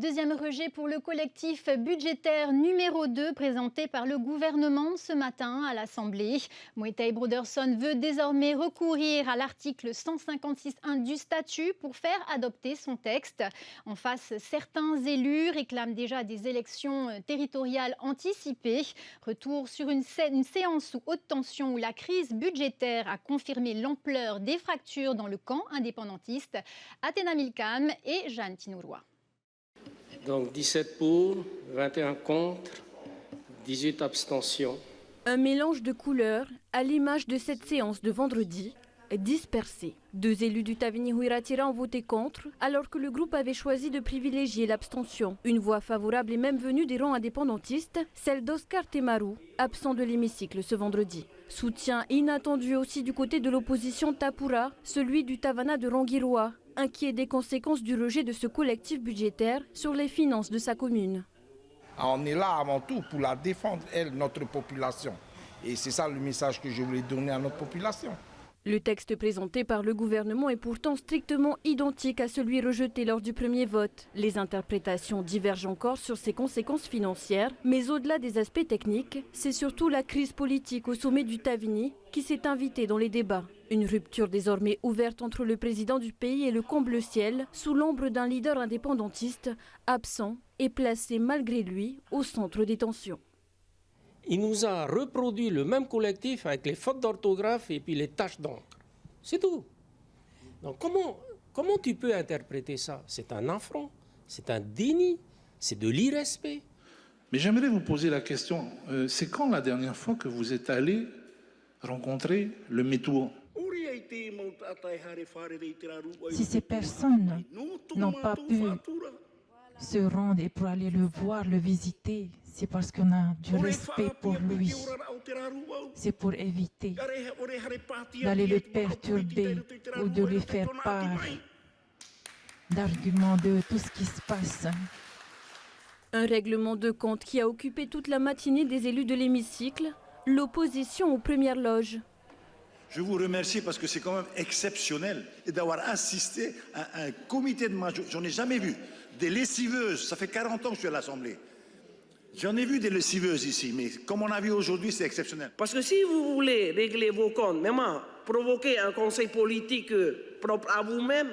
Deuxième rejet pour le collectif budgétaire numéro 2 présenté par le gouvernement ce matin à l'Assemblée. Moetai Broderson veut désormais recourir à l'article 156.1 du statut pour faire adopter son texte. En face, certains élus réclament déjà des élections territoriales anticipées. Retour sur une séance sous haute tension où la crise budgétaire a confirmé l'ampleur des fractures dans le camp indépendantiste. Athéna Milcam et Jeanne Tinouroua. Donc 17 pour, 21 contre, 18 abstentions. Un mélange de couleurs à l'image de cette séance de vendredi, dispersée. Deux élus du Tavini Huiratira ont voté contre, alors que le groupe avait choisi de privilégier l'abstention. Une voix favorable est même venue des rangs indépendantistes, celle d'Oscar Temaru, absent de l'hémicycle ce vendredi. Soutien inattendu aussi du côté de l'opposition Tapura, celui du Tavana de Rangiroa, inquiet des conséquences du rejet de ce collectif budgétaire sur les finances de sa commune. On est là avant tout pour la défendre, notre population. Et c'est ça le message que je voulais donner à notre population. Le texte présenté par le gouvernement est pourtant strictement identique à celui rejeté lors du premier vote. Les interprétations divergent encore sur ses conséquences financières, mais au-delà des aspects techniques, c'est surtout la crise politique au sommet du Tavini qui s'est invitée dans les débats. Une rupture désormais ouverte entre le président du pays et le camp bleu-ciel, sous l'ombre d'un leader indépendantiste absent et placé malgré lui au centre des tensions. Il nous a reproduit le même collectif avec les fautes d'orthographe et puis les taches d'encre. C'est tout. Donc comment tu peux interpréter ça? C'est un affront, c'est un déni, c'est de l'irrespect. Mais j'aimerais vous poser la question, c'est quand la dernière fois que vous êtes allé rencontrer le Métouan? Si ces personnes n'ont pas pu se rendre et pour aller le voir, le visiter, c'est parce qu'on a du respect pour lui. C'est pour éviter d'aller le perturber ou de lui faire part d'arguments de tout ce qui se passe. Un règlement de compte qui a occupé toute la matinée des élus de l'hémicycle, l'opposition aux premières loges. Je vous remercie parce que c'est quand même exceptionnel d'avoir assisté à un comité de majorité. J'en ai jamais vu. Des lessiveuses, ça fait 40 ans que je suis à l'Assemblée. J'en ai vu des lessiveuses ici, mais comme on a vu aujourd'hui, c'est exceptionnel. Parce que si vous voulez régler vos comptes, même provoquer un conseil politique propre à vous-même,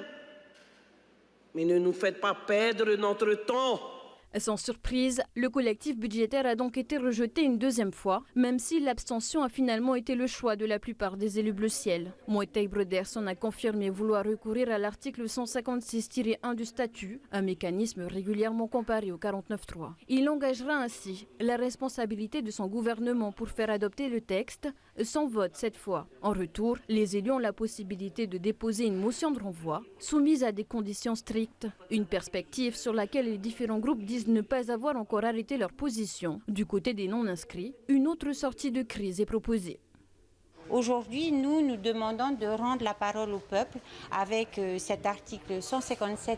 mais ne nous faites pas perdre notre temps. Sans surprise, le collectif budgétaire a donc été rejeté une deuxième fois, même si l'abstention a finalement été le choix de la plupart des élus bleu-ciel. Moetai Broderson a confirmé vouloir recourir à l'article 156-1 du statut, un mécanisme régulièrement comparé au 49.3. Il engagera ainsi la responsabilité de son gouvernement pour faire adopter le texte, sans vote cette fois. En retour, les élus ont la possibilité de déposer une motion de renvoi, soumise à des conditions strictes, une perspective sur laquelle les différents groupes disent ne pas avoir encore arrêté leur position. Du côté des non-inscrits, une autre sortie de crise est proposée. Aujourd'hui, nous demandons de rendre la parole au peuple avec cet article 157-1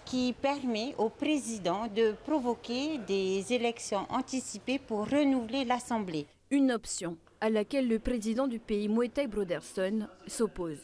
qui permet au président de provoquer des élections anticipées pour renouveler l'Assemblée. Une option à laquelle le président du pays, Moetai Broderson, s'oppose.